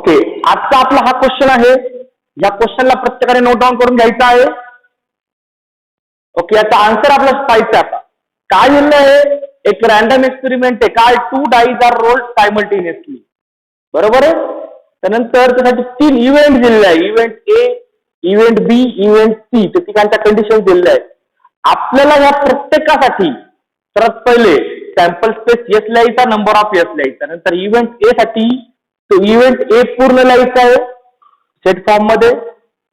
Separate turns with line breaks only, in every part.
Okay, आजचा आपला हा क्वेश्चन आहे. या क्वेश्चनला प्रत्येकाने नोट डाऊन करून घ्यायचा आहे. ओके, याचा आन्सर आपल्याला पाहायचा आता. काय लिहिलं आहे? एक रॅन्डम एक्सपेरिमेंट आहे. काय? 2 डाईज आर रोल्ड सायमल्टेनियसली. बरोबर आहे. त्यानंतर त्यासाठी 3 इव्हेंट दिलेले आहे. Event A, event B, event C. तर तिघांच्या कंडिशन दिलेल्या आहेत. आपल्याला या प्रत्येकासाठी सर्वात पहिले सॅम्पल स्पेस एस लिहायचा, नंबर ऑफ एस लिहायचा. नंतर इव्हेंट ए साठी तो इव्हेंट ए पूर्ण लिहायचा आहे सेट फॉर्म मध्ये,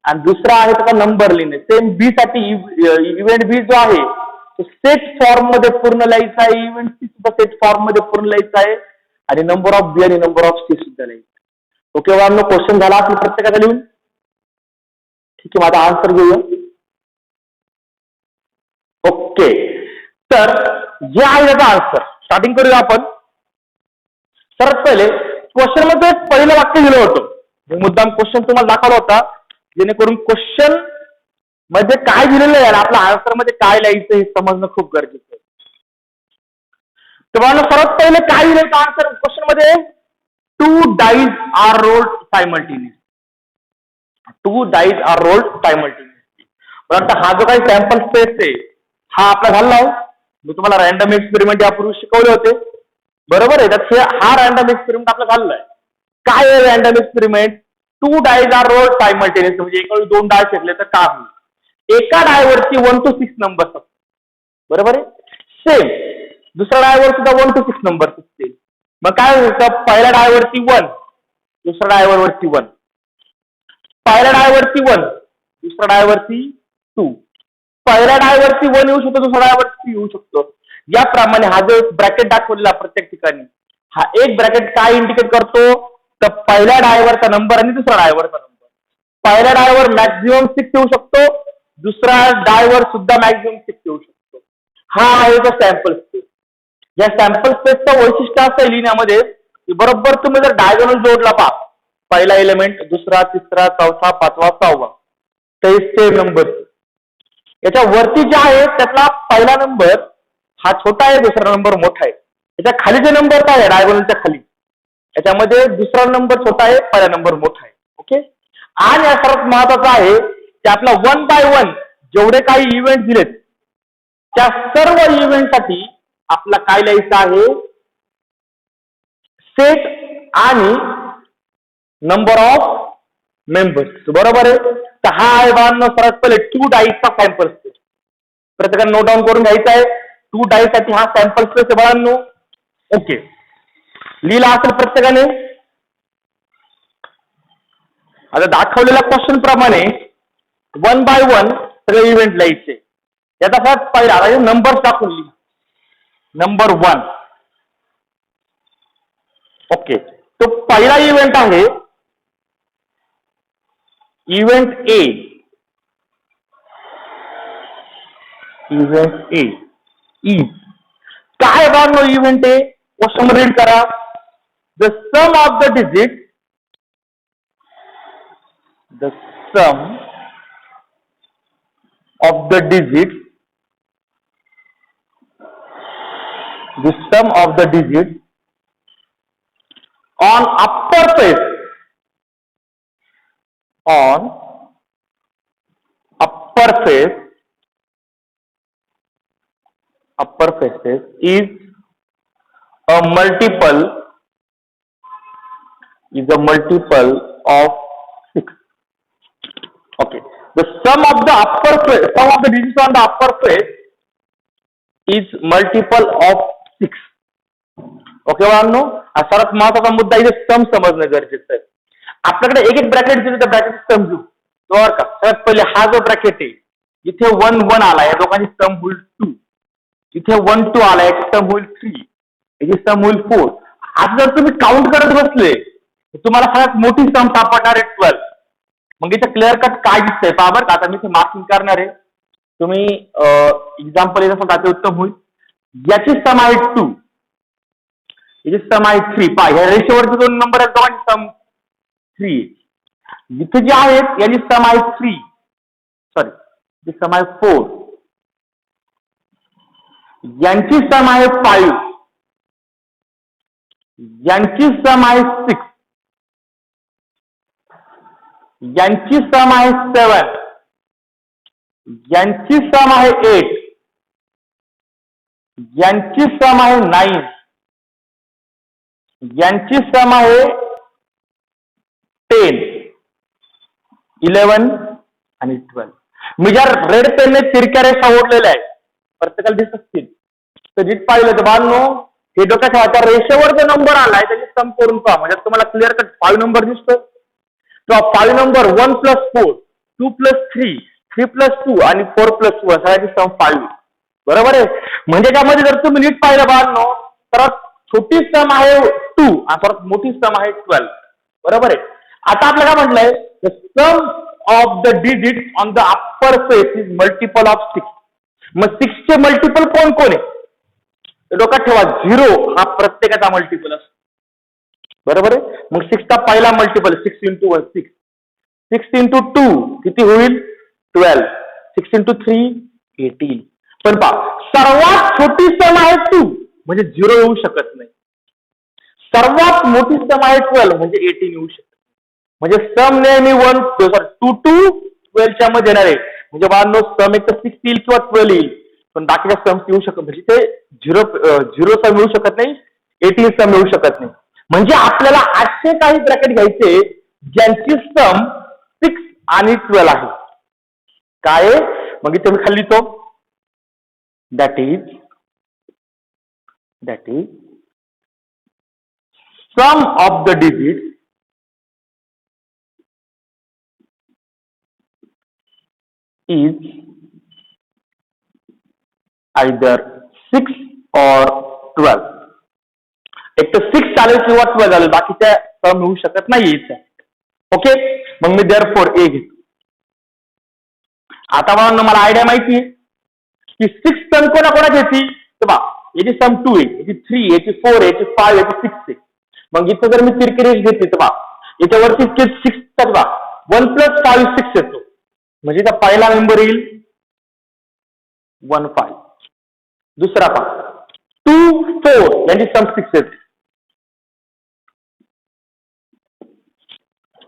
आणि दुसरा आहे त्याचा नंबर लिहिणे. सेम बी साठी इव्हेंट बी जो आहे तो सेट फॉर्म मध्ये पूर्ण लिहायचा आहे. इव्हेंट सी सुद्धा सेट फॉर्म मध्ये पूर्ण लिहायचा आहे, आणि नंबर ऑफ बी आणि नंबर ऑफ सी सुद्धा लिहायचा. ओके वाढलो, क्वेश्चन झाला असेल प्रत्येकाचा लिहून. ठीक आहे, माझा आन्सर घेऊया. ओके, तर जे आहे त्याचा आन्सर स्टार्टिंग करूया आपण. सर्वात पहिले क्वेश्चन मध्ये पहिलं वाक्य दिलं होतं. मुद्दाम क्वेश्चन तुम्हाला दाखवला होता जेणेकरून क्वेश्चन मध्ये काय दिलेलं आहे आणि आपल्या आन्सर मध्ये काय लिहायचं हे समजणं खूप गरजेचं आहे. तुम्हाला सर्वात पहिले काय दिलं होतं आन्सर क्वेश्चन मध्ये? 2 dyes are rolled simultaneously. 2 dyes are rolled simultaneously. परंतु हा जो काही सॅम्पल स्पेस आहे हा आपला झाला आहे. मी तुम्हाला रॅन्डम एक्सपेरिमेंट यापूर्वी शिकवले होते. बरोबर आहे. तर हा रॅन्डम एक्सपेरिमेंट आपला झालेला आहे. काय आहे random experiment? 2 dyes are rolled simultaneously. म्हणजे एका 2 डाय फेकले तर काय होईल? एका डायवरती 1 to 6 नंबर असतात. बरोबर आहे. सेम दुसऱ्या डायवर सुद्धा 1 to 6 नंबर असतील. मग काय होतं? पहिल्या डायवरती 1, दुसऱ्या डायवरती 1, पहिल्या डायवरती 1, दुसऱ्या डायवरती 2, पहिल्या डायवरती 1 येऊ शकतो, दुसऱ्या डायवरती येऊ शकतो. याप्रमाणे हा जो ब्रॅकेट दाखवलेला प्रत्येक ठिकाणी, हा एक ब्रॅकेट काय इंडिकेट करतो? तर पहिल्या डायवरचा नंबर आणि दुसऱ्या डायवरचा नंबर. पहिल्या डायवर मॅक्झिमम 6 येऊ शकतो, दुसऱ्या डायवर सुद्धा मॅक्झिमम 6 येऊ शकतो. हा आहे तो सॅम्पल स्पेस. या सॅम्पल स्पेसचं वैशिष्ट्य असं लिहिण्यामध्ये की बरोबर तुम्ही जर डायगोनल जोडला पहा, पहिला एलिमेंट, दुसरा, तिसरा, चौथा, पाचवा, 6वा, तर सेम नंबर. याच्या वरती जे आहे त्यातला पहिला नंबर हा छोटा आहे, दुसरा नंबर मोठा आहे. याच्या खालीचे नंबर काय आहे? डायगोनलच्या खाली याच्यामध्ये दुसरा नंबर छोटा आहे, पहिला नंबर मोठा आहे. ओके, आणि या सर्वात महत्वाचं आहे की आपला 1 by 1 जेवढे काही इव्हेंट दिलेत त्या सर्व इव्हेंटसाठी आपला काय लिहायचं आहे? सेट आणि नंबर ऑफ मेंबर्स. बरोबर आहे. तर हा आहे बाळांनो सर्वात पहिले 2 डाईजचा सॅम्पल स्पेस. प्रत्येकाने नोट डाऊन करून घ्यायचा आहे. 2 डाईजसाठी हा सॅम्पल स्पेस आहे बाळांनो. ओके, लिहिला असेल प्रत्येकाने. आता दाखवलेल्या क्वेश्चन प्रमाणे 1 by 1 सगळे इव्हेंट लिहायचे. याचा सर्वात पहिला नंबर टाकून लिहा. नंबर 1. ओके, तो पहिला इव्हेंट आहे event A. Event A is काय बाळांनो? इव्हेंट ए क्वेश्चन रीड करा. The sum of the digit, the sum of the digits, the sum of the digits on upper face, on upper face, upper faces is a multiple, is a multiple of 6. Okay, the sum of the upper face, sum of the digits on the upper face is multiple of 6. Okay बाळांनो, हा सर्वात महत्वाचा मुद्दा इथे सम समजणं गरजेचं आहे. आपल्याकडे एक एक ब्रॅकेट दिले तर ब्रॅकेट समजू. बरं का? सर्वात पहिले हा जो ब्रॅकेट आहे इथे 1 1 आला, या दोघांची सम होईल 2. इथे 1 2 आला, याची सम होईल 3, याची सम होईल 4. आता जर तुम्ही काउंट करत बसले तुम्हाला सगळ्यात मोठी सम सापडणार आहे 12. मग इथे क्लिअर कट काय दिसतंय पहा बरं का. आता मी इथे मार्किंग करणार आहे. तुम्ही एक्झाम्पल येत असाल तर उत्तम होईल. याची सम आहे 2, याची सम आहे 3. पहा, ह्या रेषेवरचे 2 नंबर आहेत, दोघांची सम 3. इथे जे आहेत याची सम आहे 3, सॉरी याची सम आहे 4, यांची सम आहे 5, यांची सम आहे 6, यांची सम आहे 7, यांची सम आहे 8, यांची सम आहे 9, यांची सम आहे 10, 11 आणि 12. मी ज्या रेड पेनने तिरक्या रेषा ओढलेल्या आहेत प्रत्येकाला दिसत असतील तर नीट पाहिलं तर बांधनो हे डोक्यात ठेवा. त्या रेषेवर जो नंबर आलाय त्याची सम करून पहा म्हणजे तुम्हाला क्लिअर कट 5 नंबर दिसतो. किंवा 5 नंबर 1 + 4, 2 + 3, 3 + 2 आणि 4 + 2 सगळ्याची सम 5. बरोबर आहे. म्हणजे त्यामध्ये जर तुम्ही नीट पाहिलं बांधनो तर छोटी सम आहे 2 आणि परत मोठी सम आहे 12. बरोबर आहे. आता आपल्याला काय म्हटलंय the sum of the digit on the upper face is multiple of 6. मग 6 चे मल्टिपल कोण कोण आहे डोक्यात ठेवा. 0 हा प्रत्येकाचा मल्टिपल असतो. बरोबर आहे. मग 6 चा पहिला मल्टिपल 6 × 1 6, 6 × 2 किती होईल 12, 6 × 3 18. पण पहा सर्वात छोटी सम आहे 2 म्हणजे 0 येऊ शकत नाही. सर्वात मोठी सम आहे 12 म्हणजे 18 येऊ शकत. म्हणजे सम नेहमी 2 to 12 च्या मध्ये येणार आहे. म्हणजे बांधनो सम एक तर 6 येईल किंवा 12 येईल पण बाकीच्या सम येऊ शकत म्हणजे ते 0 सम येऊ शकत नाही, 18 सम येऊ शकत नाही. म्हणजे आपल्याला असे काही ब्रॅकेट घ्यायचे ज्यांची सम 6 आणि 12 आहे. काय मग इथे मी खाली लिहितो that is sum of the digit is either 6 or 12. एक तर 6 चालेल किंवा 12 चालेल बाकीच्या सम येऊ शकत नाही. ओके. मग मी therefore A घेतो. आता मला आयडिया माहिती आहे की 6 सम कोणाकोणाची येते तर बा याची सम 2 आहे, याची 3, याची 4, याची 5, याची 6 आहे. मग इथं जर मी तिरकी रेष घेतली तर बा याच्यावरती 6 तर बा 1 + 5 6 येतो. म्हणजे इथं पहिला मेंबर येईल 1 5, दुसरा पहा 2 4 यांची सम 6 येते.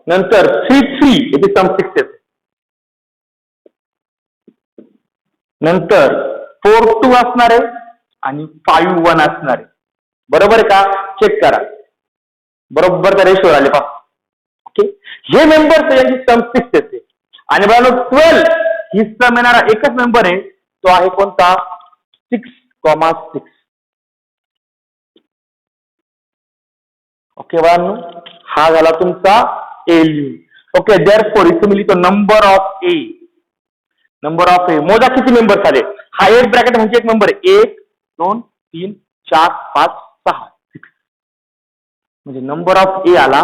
नंतर 3 3 याची सम 6 येते. नंतर 4 2 असणार आहे आणि 5 1 असणार आहे. बरोबर आहे का चेक करा. बरोबर त्या रेशोवर आले पहा. ओके. हे मेंबर्स यांची सम 6 येते आणि बघा 12 ही सम येणारा एकच मेंबर आहे तो आहे कोणता 6,6. ओके बाळांनो हा झाला तुमचा एलयू. ओके. देअरफॉर इथे मी लिहितो नंबर ऑफ ए. मोजा किती मेंबर आले. हा एक ब्रॅकेट म्हणजे एक मेंबर आहे 1 2 3 4 5 6 6 म्हणजे नंबर ऑफ ए आला.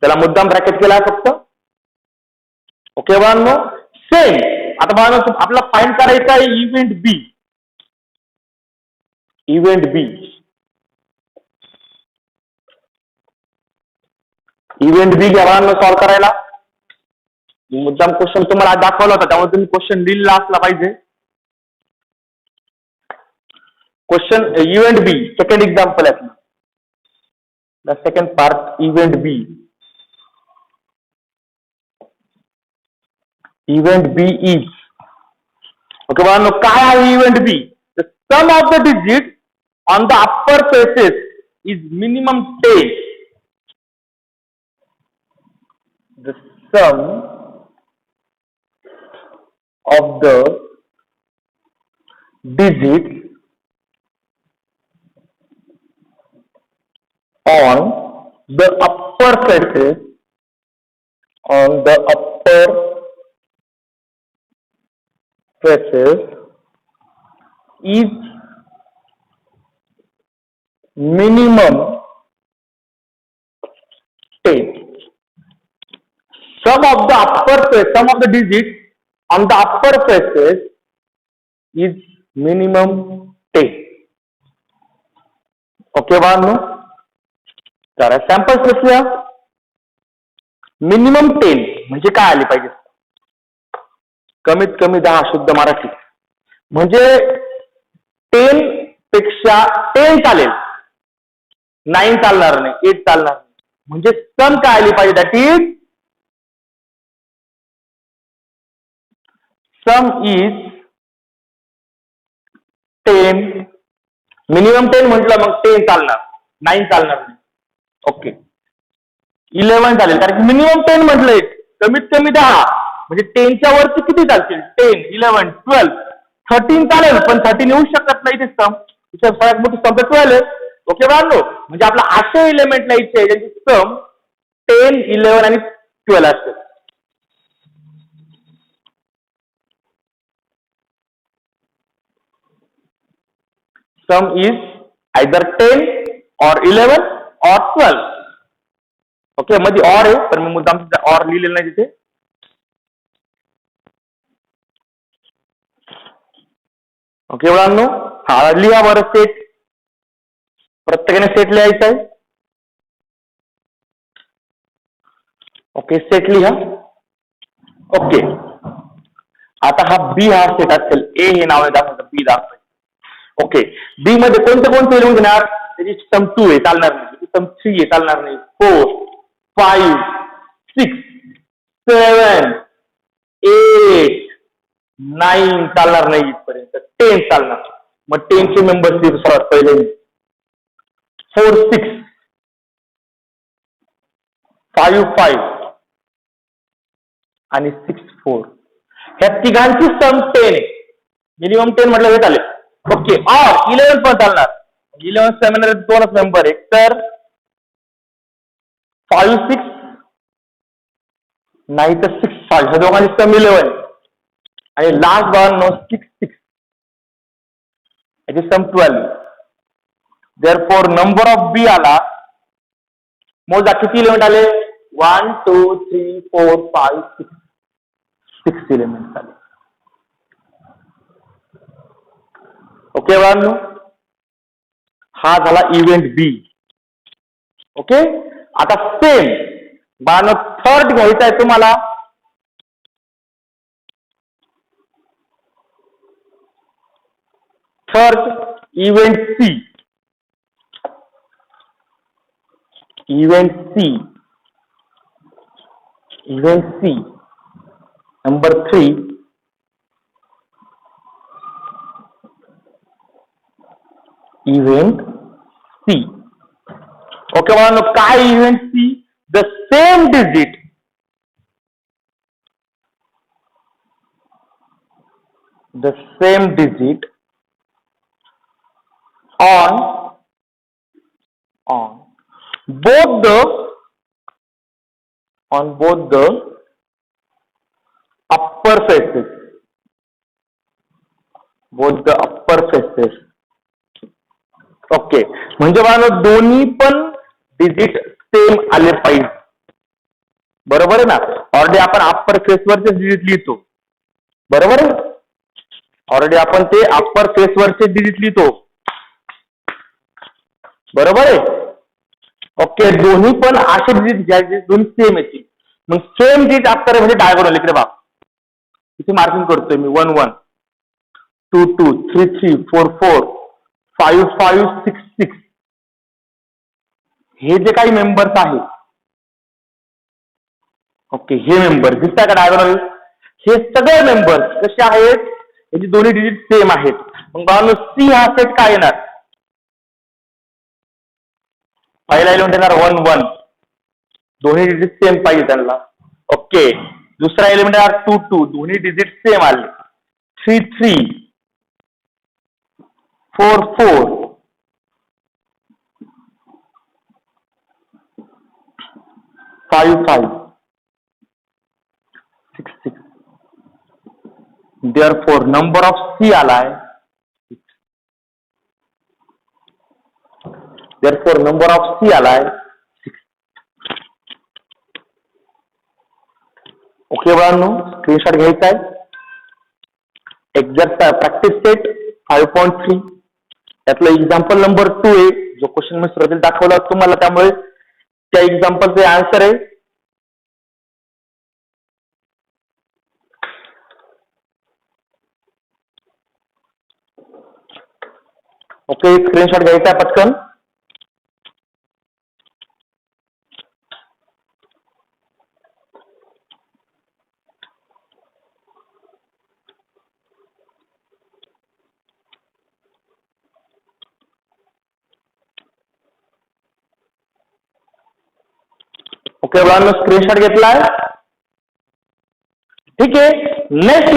त्याला मुद्दाम ब्रॅकेट केला फक्त. ओके बाळांनो. सेम आता बाळांनो आपल्याला फाइंड करायचा आहे इव्हेंट बी. इव्हेंट बी घ्या बाळांनो सॉल्व्ह करायला. मुद्दाम क्वेश्चन तुम्हाला दाखवला होता त्यामुळे तुम्ही क्वेश्चन लिहिला असला पाहिजे. Question event B second example आहे. The second part event B. Event B is okay बाळांनो काय आहे event B. The sum of the digit on the upper faces is minimum 10. द सम of the digit on the upper faces is minimum 10. Sum of the digits on the upper faces is minimum 10. Okay बाळांनो जरा samples लिहूया. Minimum 10 म्हणजे काय आले पाहिजे कमीत कमी 10 शुद्ध मराठी. म्हणजे 10 पेक्षा 10 चालेल 9 चालणार नाही 8 चालणार नाही. म्हणजे सम काय आली पाहिजे that is some is 10, minimum 10 म्हटलं मग 10 चालणार, 9 चालणार नाही. ओके, 11 चालेल कारण की मिनिमम 10 म्हटलंय, कमीत कमी 10, म्हणजे 10च्या वरती किती चालतील? 10, 11, 12, 13 चालेल, पण 13 येऊ शकत नाही ते सम. सगळ्यात मोठी सम 12 आहे. ओके बांधलो, म्हणजे आपला 8 एलिमेंट लिहायचे आहे ज्यांची सम 10, 11 आणि 12 असेल. सम is either 10 or 11 or 12. Okay, मध्ये ऑर आहे, तर मी मुद्दाम ऑर लिहिलेलं नाही तिथे. ओके मुलांनो, हा लिहा बरं सेट, प्रत्येकाने सेट लिहायचा आहे. ओके, सेट लिहा. ओके, आता हा बी हा सेट असेल, ए हे नाव दाखवायचं, बी दाखवायचं. ओके, बी मध्ये कोणते कोणते लिहून घेणार? त्याची सम 2 आहे, चालणार नाही. त्याची सम 3 आहे, चालणार नाही. 4, 5, 6, 7, 8, 9 चालणार नाही. इथपर्यंत 10 चालणार. मग 10 चे मेंबर्स सर्वात पहिले 4, 6, 5, 5 आणि 6, 4. ह्या तिघांची सम 10 आहे. मिनिमम 10 म्हटलं हे चालेल. ओके, ऑर 11 पण चालणार. 11 7 दोनच मेंबर आहे, तर 5, 6 नाही तर 6, 5 ह्या दोघांची सम 11 आणि लास्ट वन 6, 6 याची सम 12. देअरफॉर नंबर ऑफ बी आला, मोजा किती एलिमेंट आले? 1, 2, 3, 4, 5, 6 एलिमेंट आले. ओके बाळांनो, हा झाला इव्हेंट बी. ओके, आता सेम बाळांनो थर्ड घ्यायचा आहे तुम्हाला. Third event C. Event C, event C number 3. Event C. Okay बाळांनो, काय event C? The same digit on both the upper faces. Okay, म्हणजे बाळांनो दोन्ही पण डिजिट सेम आले पाहिजे. बरोबर आहे ना? ऑलरेडी आपण अप्पर फेसवरचे डिजिट लिहितो, बरोबर आहे? ऑलरेडी आपण ते अप्पर फेसवरचे डिजिट लिहितो, बरोबर आहे? ओके, दोन्ही पण असे डिजिट घ्यायचे दोन्ही सेम येतील. मग सेम डिजिट अप्पर म्हणजे डायगोनल. इकडे बघा, इथे मार्किंग करतोय मी. 1, 1, 2, 2, 3, 3, 4, 4, 5, 5, 6, 6. हे जे काही मेंबर्स आहेत, ओके, हे मेंबर दिसतात का डायगोनल? हे सगळे मेंबर्स कसे आहेत? याची दोन्ही डिजिट सेम आहेत. मग बाळांनो सी हा सेट काय येणार? पहिला एलिमेंट येणार 1, 1, दोन्ही डिजिट सेम पाहिजे त्यांना. ओके, दुसरा एलिमेंट येणार 2, 2, दोन्ही डिजिट सेम आले. 3, 3, 4, 4, 5, 5, 6, 6. देअरफॉर नंबर ऑफ सी आलाय. देअरफॉर नंबर ऑफ सी आलाय 6. ओके बाळांनो, स्क्रीनशॉट घ्यायचा आहे. एक्झॅक्ट प्रॅक्टिस सेट 5.3 त्यातलं एक्झाम्पल नंबर 2 आहे, जो क्वेश्चन मी सुरुवातीला दाखवला तुम्हाला, त्यामुळे त्या एक्झाम्पलचे आन्सर आहे. ओके, स्क्रीनशॉट घ्यायचा आहे पटकन. ओके बाळांनो, स्क्रीनशॉट घेतलाय. ठीक आहे. Next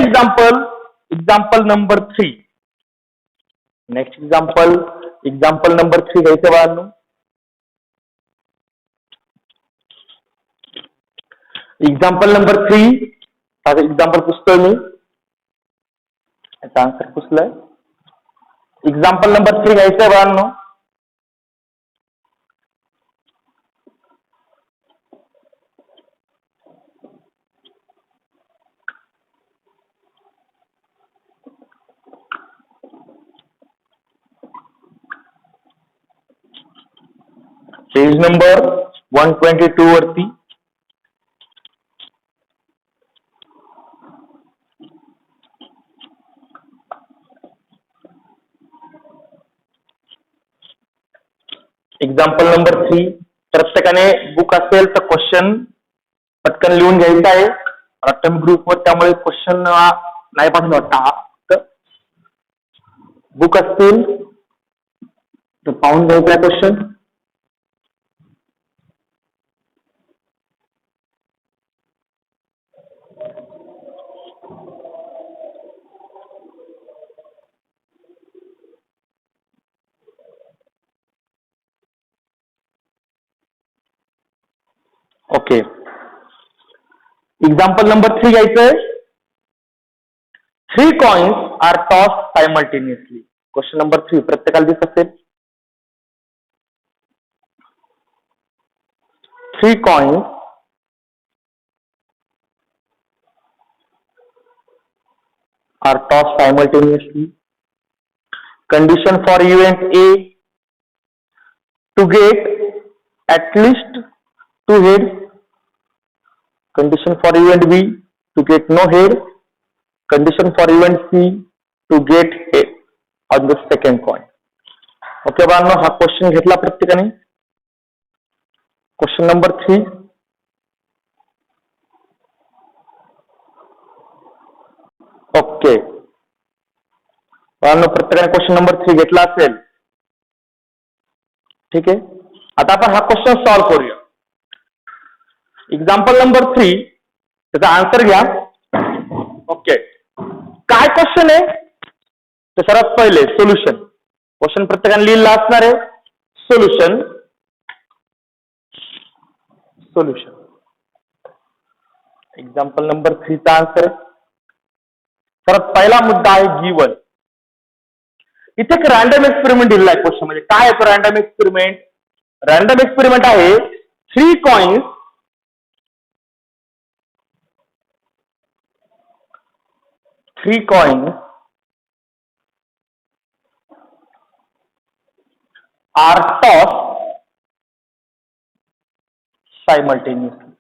example number 3. Next example number 3 घ्यायचं बाळांनो. Example number 3. एक्झाम्पल पुसतोय मी. आन्सर पुसलंय. एक्झाम्पल नंबर 3 घ्यायचंय बाळांनो. पेज नंबर 122 वरती. Example number 3. प्रत्येकाने बुक असेल तर क्वेश्चन पटकन लिहून घ्यायचा आहे. मी ग्रुपवर त्यामुळे क्वेश्चन नाही पाठवून वाटतं. बुक असतील तर पाहून घ्यायचा क्वेश्चन. ओके. एक्झाम्पल नंबर 3 घ्यायचंय. 3 coins are tossed simultaneously. Question number 3 प्रत्येकाला दिसत असेल. 3 coins are tossed simultaneously. Condition for event A to get at least 2 heads. Condition for event B to get no head. Condition for event C to get head on the second coin. Okay बाळांनो, हा question घेतला प्रत्येकाने. Question number 3. Okay बाळांनो, प्रत्येकाने question number 3 घेतला असेल. ठीक आहे. आता आपण हा क्वेश्चन सॉल्व्ह करूया. एक्झाम्पल नंबर 3 त्याचा आन्सर घ्या. ओके. काय क्वेश्चन आहे ते सर्वात पहिले सोल्युशन. क्वेश्चन प्रत्येकाने लिहिलेला असणार आहे. सोल्युशन. एक्झाम्पल नंबर 3 चा आन्सर. सर्वात पहिला मुद्दा आहे गिवन. इथे एक रॅन्डम एक्सपेरिमेंट दिलेला आहे क्वेश्चन मध्ये. काय आहे रॅन्डम एक्सपेरिमेंट? रॅन्डम एक्सपेरिमेंट आहे 3 coins are tossed simultaneously.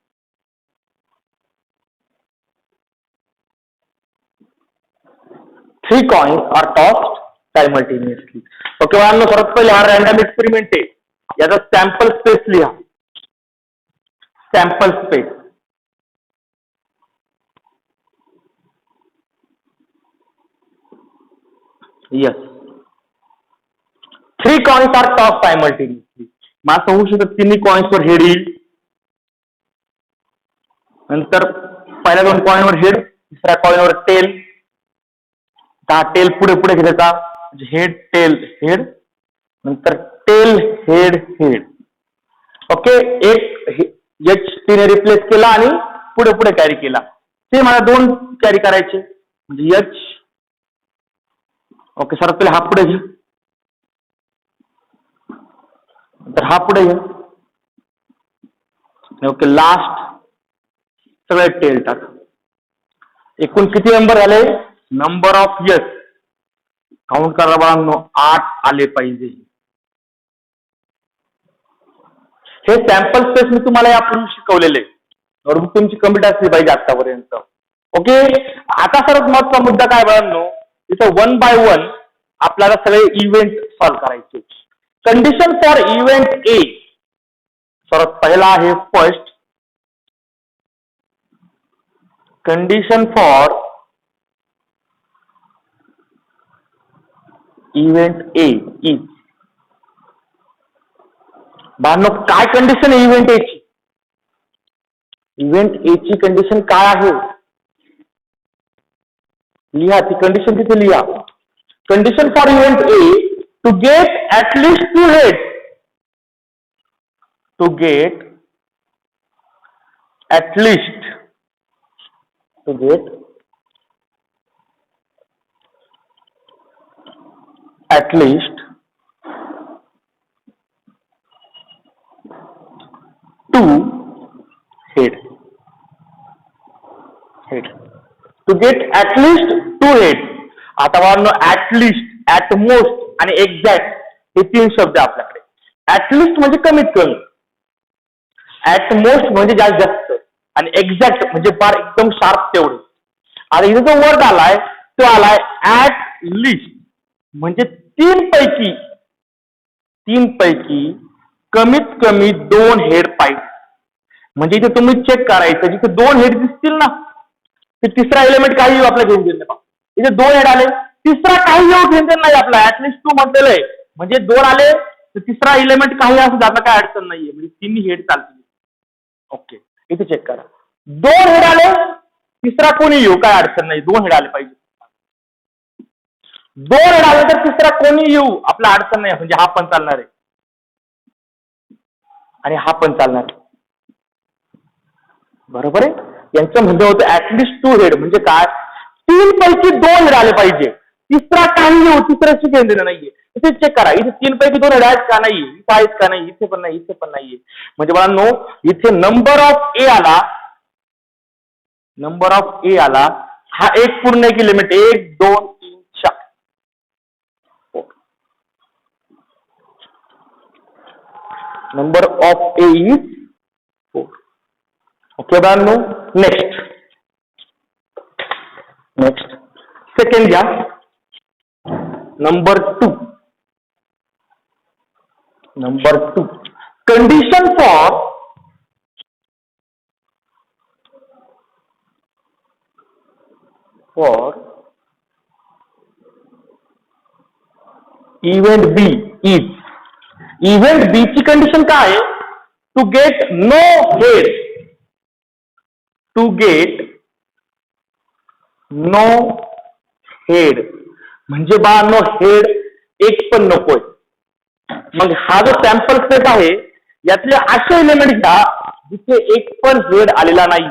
3 coins are tossed simultaneously. Okay बाळांनो, सर्वात पहिले हा रॅन्डम एक्सपेरिमेंट आहे. याचा सॅम्पल स्पेस लिहा. Sample space. Yes. 3 coins are tossed simultaneously. मग असं होऊ शकतं तिन्ही कॉइन्स वर हेड येईल. नंतर पहिल्या 2 कॉइन वर हेड, दुसऱ्या कॉइन वर टेल. हा टेल पुढे पुढे घ्यायचा. हेड टेल हेड, नंतर टेल हेड हेड. ओके. एक एच 3 रिप्लेस केला आणि पुढे पुढे कॅरी केला. ते मला 2 कॅरी करायचे म्हणजे एच. ओके. सर्वात पहिले हा पुढे घे, नंतर हा पुढे घे. ओके. लास्ट सगळे टेल टाक. एकूण किती नंबर झाले? नंबर ऑफ यस काउंट करा बाळांनो, 8 आले पाहिजे. हे सॅम्पल स्पेस मी तुम्हाला यापूर्वी शिकवलेले. नोटबुक तुमची कंप्लीट असली पाहिजे आतापर्यंत. ओके. आता सर्वात महत्त्वाचा मुद्दा काय बाळांनो, इथं 1 by 1 आपल्याला सगळे इव्हेंट सॉल्व्ह करायचे. कंडिशन फॉर इव्हेंट ए सर्वात पहिला आहे first. Condition for event A is. बाळांनो, काय कंडिशन आहे इव्हेंट ए ची? इव्हेंट ए ची कंडिशन काय आहे लिहा, ती कंडिशन तिथे लिहा. Condition for event A to get at least 2 head, to get at least, to get at least 2 head, to get at least 2 head. आता बाळांनो ऍटलिस्ट, ऍटमोस्ट आणि एक्झॅक्ट हे 3 शब्द आपल्याकडे. ऍटलिस्ट म्हणजे कमीत कमी, ऍटमोस्ट म्हणजे जास्त जास्त, आणि एक्झॅक्ट म्हणजे फार एकदम शार्प तेवढे. आता इथे जो वर्ड आलाय तो आलाय ऍट लिस्ट, म्हणजे 3 पैकी कमीत कमी 2 हेड पाहिजे. म्हणजे इथे तुम्ही चेक करायचं, जिथे 2 हेड दिसतील ना ते तिसरा एलिमेंट काही आपल्या घेऊन देईल. इथे 2 हेड आले, तिसरा काही येऊ घेऊन नाही आपला, ऍटलिस्ट 2 म्हटलेलं आहे म्हणजे 2 आले तर तिसरा एलिमेंट काही असू आपला काय अडचण नाहीये, म्हणजे 3 हेड चालतील. ओके, इथे चेक करा, 2 हेड आले, तिसरा कोणी येऊ काय अडचण नाही, 2 हेड आले पाहिजे. 2 हेड आले तर तिसरा कोणी येऊ आपला अडचण नाही, म्हणजे हा पण चालणार आहे आणि हा पण चालणार आहे. बरोबर आहे. यांचं म्हणणं होतं ऍटलिस्ट 2 हेड म्हणजे काय, 3 पैकी 2 हेड आले पाहिजे, तिसरा काही येऊ, तिसऱ्याशी घेऊन देणं नाहीये. इथे चेक करा, इथे 3 पैकी 2 हेड आहेत का नाही, इथे आहेत का नाही, इथे पण नाही, इथे पण नाहीये. म्हणजे बाळांनो इथे नंबर ऑफ ए आला, नंबर ऑफ ए आला, हा एक पूर्ण एक element, 1 2 3 4, number of A is 4. Okay बाळांनो, नेक्स्ट सेकंड घ्या, number 2. Condition for event B is, event B ची कंडिशन काय आहे, to get no head, to get no head म्हणजे बा नो हेड एक पण नकोय. मग हा जो सॅम्पल सेट आहे यातले असे एलिमेंट घ्या जिथे एक पण हेड आलेला नाही.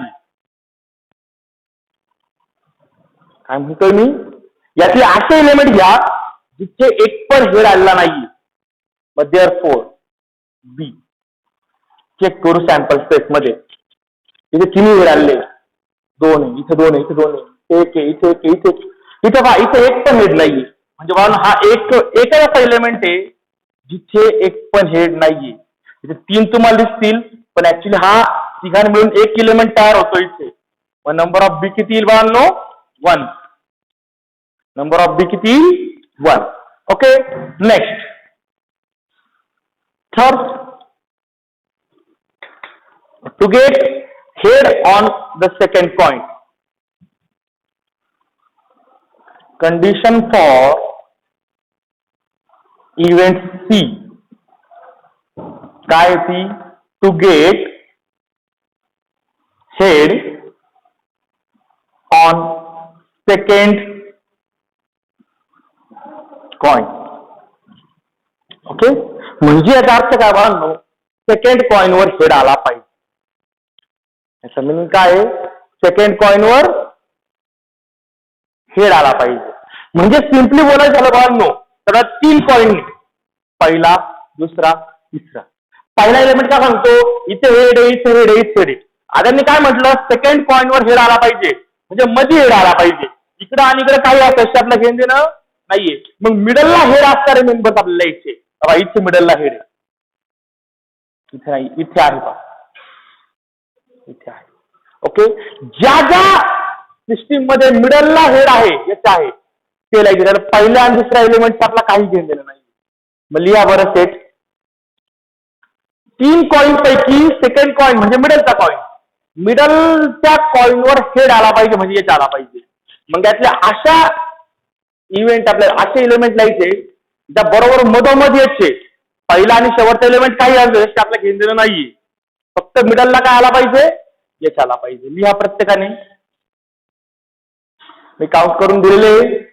काय म्हणतोय मी, यातले असे एलिमेंट घ्या जिथे एक पण हेड आलेला नाही. मग देअरफॉर बी चेक करू सॅम्पल स्पेस मध्ये, इथे 3 हेड आले, 2 आहे, इथे 2 आहे, इथे 2 आहे, 1 आहे, इथे 1 आहे, इथे पहा इथे एक पण हेड नाहीये. म्हणजे बघा हा एकच असा एलिमेंट आहे जिथे एक पण हेड नाहीये. इथे 3 तुम्हाला दिसतील पण ऍक्च्युली हा तिघांनी मिळून एक एलिमेंट तयार होतो इथे. मग नंबर ऑफ बी किती येईल बाळांनो, 1. नंबर ऑफ बी किती, 1. Okay, next third, to get head on the second coin. Condition for event C काय ती, to get head on second coin. Okay, म्हणजे याचा अर्थ काय बाळांनो, सेकंड कॉइन वर हेड आला पाहिजे. याचा मीनिंग काय आहे, सेकंड कॉइन वर हेड आला पाहिजे. म्हणजे सिंपली बोलायचं झालं बाळांनो तर 3 कॉइन, पहिला दुसरा तिसरा. पहिला एलिमेंट काय सांगतो, इथे हेड आहे, इथे हेड आहे, इथे हेड आहे. आता मी काय म्हटलं, सेकंड कॉइन वर हेड आला पाहिजे म्हणजे मध्ये हेड आला पाहिजे. इकडं आणि इकडे काही आपल्याला घेऊन देणं नाहीये. मग मिडलला हेड असणारे मेंबर्स आपल्याला इथे मिडलला हेड आहे, इथे नाही, इथे आहे पहा, इथे आहे. ओके, ज्या सिस्टीम मध्ये मिडलला हेड आहे याचे आहे ते लाईक त्याला पहिल्या आणि दुसऱ्या एलिमेंट आपला काही घेऊन देणं नाही. मग लिहा बरं सेट, 3 कॉइन पैकी सेकंड कॉइन म्हणजे मिडलचा कॉइन, मिडलच्या कॉइन वर हेड आला पाहिजे म्हणजे याचा आला पाहिजे. मग यातल्या अशा इव्हेंट आपल्याला असे एलिमेंट लिहायचे त्या बरोबर मधोमध यायचे, पहिला आणि शेवटचा एलिमेंट काही असं आपल्याला घेऊन देणं नाहीये, फक्त मिडलला काय आला पाहिजे, एच आला पाहिजे. लिहा प्रत्येकाने. मी काउंट करून दिलेले.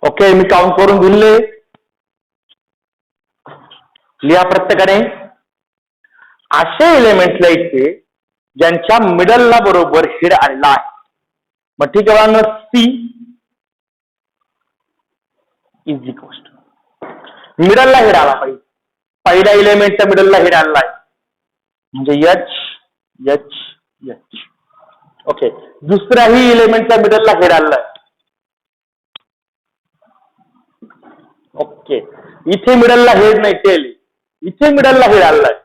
ओके, मी काउंट करून दिले. लिहा प्रत्येकाने. असे एलिमेंट लिहायचे ज्यांच्या मिडलला बरोबर हेड आलेला आहे. मग ठीक आहे, सी इज इक्वल टू मिडलला हेड आला पाहिजे. पहिल्या एलिमेंटच्या मिडलला हेड आलेला आहे म्हणजे एच एच एच. ओके, दुसऱ्याही एलिमेंटच्या मिडलला हेड आलेला आहे. ओके, इथे मिडलला हेड नाही, टेल. इथे मिडलला हेड आलेला आहे.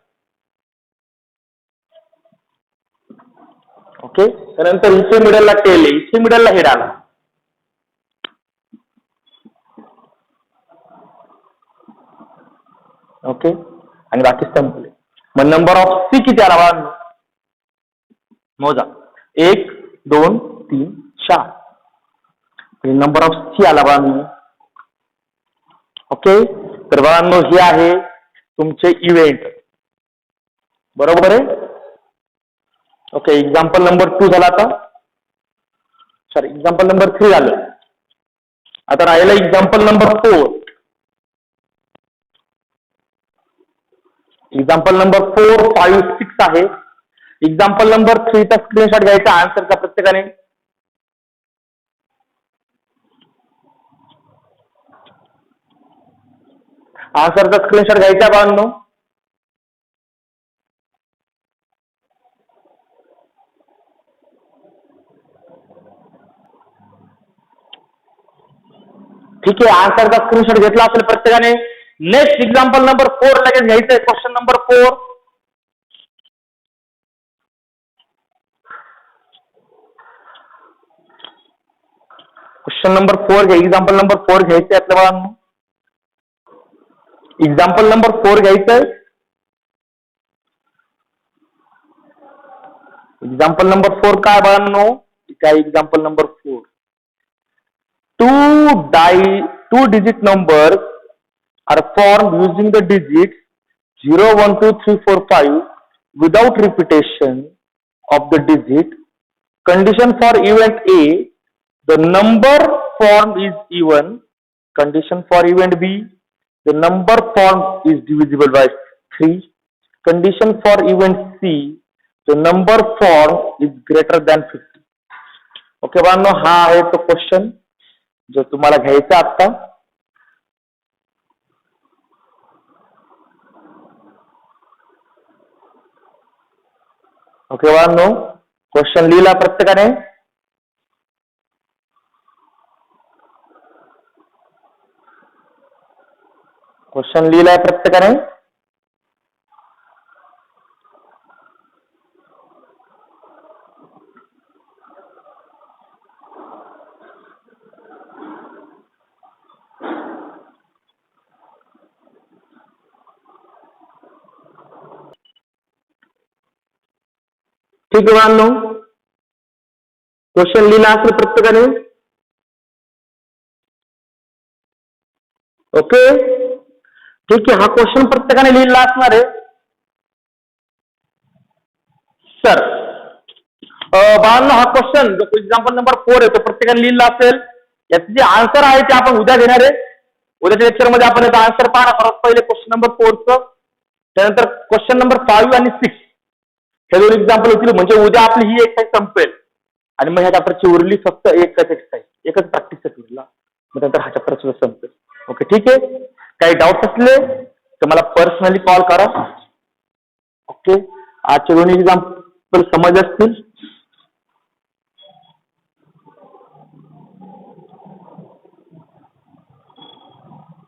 ओके, त्यानंतर इथे मिडलला टेल आहे, इथे मिडलला हेड आला. ओके, आणि बाकी संपले. मग नंबर ऑफ सी किती आला बघा, मोजा. 1 2 3 4. नंबर ऑफ सी आला बघा. ओके, तर बघा हे आहे तुमचे इव्हेंट. बरोबर आहे. ओके, एक्झाम्पल नंबर 2 झाला. आता सॉरी, एक्झाम्पल नंबर 3 झालं. आता राहिलं एक्झाम्पल नंबर 4. एक्झाम्पल नंबर 4, 5, 6 आहे. एक्झाम्पल नंबर 3 चा स्क्रीनशॉट घ्यायचा आन्सरचा प्रत्येकाने. आन्सरचा स्क्रीनशॉट घ्यायचा बाळांनो. ठीक आहे, आन्सरचा स्क्रीनशॉट घेतला असेल प्रत्येकाने. नेक्स्ट एक्झाम्पल नंबर 4 लगेच घ्यायचंय. Question number 4. क्वेश्चन नंबर 4 घ्या. एक्झाम्पल नंबर 4 घ्यायचंय आपल्या बाळांनो. एक्झाम्पल नंबर 4 घ्यायचंय. एक्झाम्पल नंबर 4 काय बाळांनो? काय example number 4. Two digit numbers are formed using the digits 0, 1, 2, 3, 4, 5 without repetition of the digit. Condition for event A, the number formed is even. Condition for event B, the number formed is divisible by 3. Condition for event C, the number formed is greater than 50. Okay बाळांनो, हा आहे तो question जो तुम्हाला घ्यायचा आता. Okay बाळांनो, question लिहिला प्रत्येकाने. क्वेश्चन लिहिलाय प्रत्येकाने. ठीक आहे बाळांनो, क्वेश्चन लिहिला असेल प्रत्येकाने. ओके, ठीक आहे. हा क्वेश्चन प्रत्येकाने लिहिला असणार आहे. सर बाळांनो, हा क्वेश्चन जो एक्झाम्पल नंबर 4 आहे तो प्रत्येकाने लिहिला असेल. याचे जे आन्सर आहे ते आपण उद्या घेणार आहे. उद्याच्या लेक्चर मध्ये आपण याचा आन्सर पाहणार आहोत. पहिले क्वेश्चन नंबर 4चं, त्यानंतर क्वेश्चन नंबर 5 आणि 6 हे दोन एक्झाम्पल होतील. म्हणजे उद्या आपली ही एक्सरसाइज संपेल आणि मग ह्या चॅप्टरची उरली फक्त एकच एक्सरसाइज, एकच प्रॅक्टिस उरला. मग नंतर हा चॅप्टर सुद्धा संपेल. ओके, ठीक आहे. काही डाऊट असले तर मला पर्सनली कॉल करा. ओके, आजचे दोन्ही एक्झाम्पल समज असतील.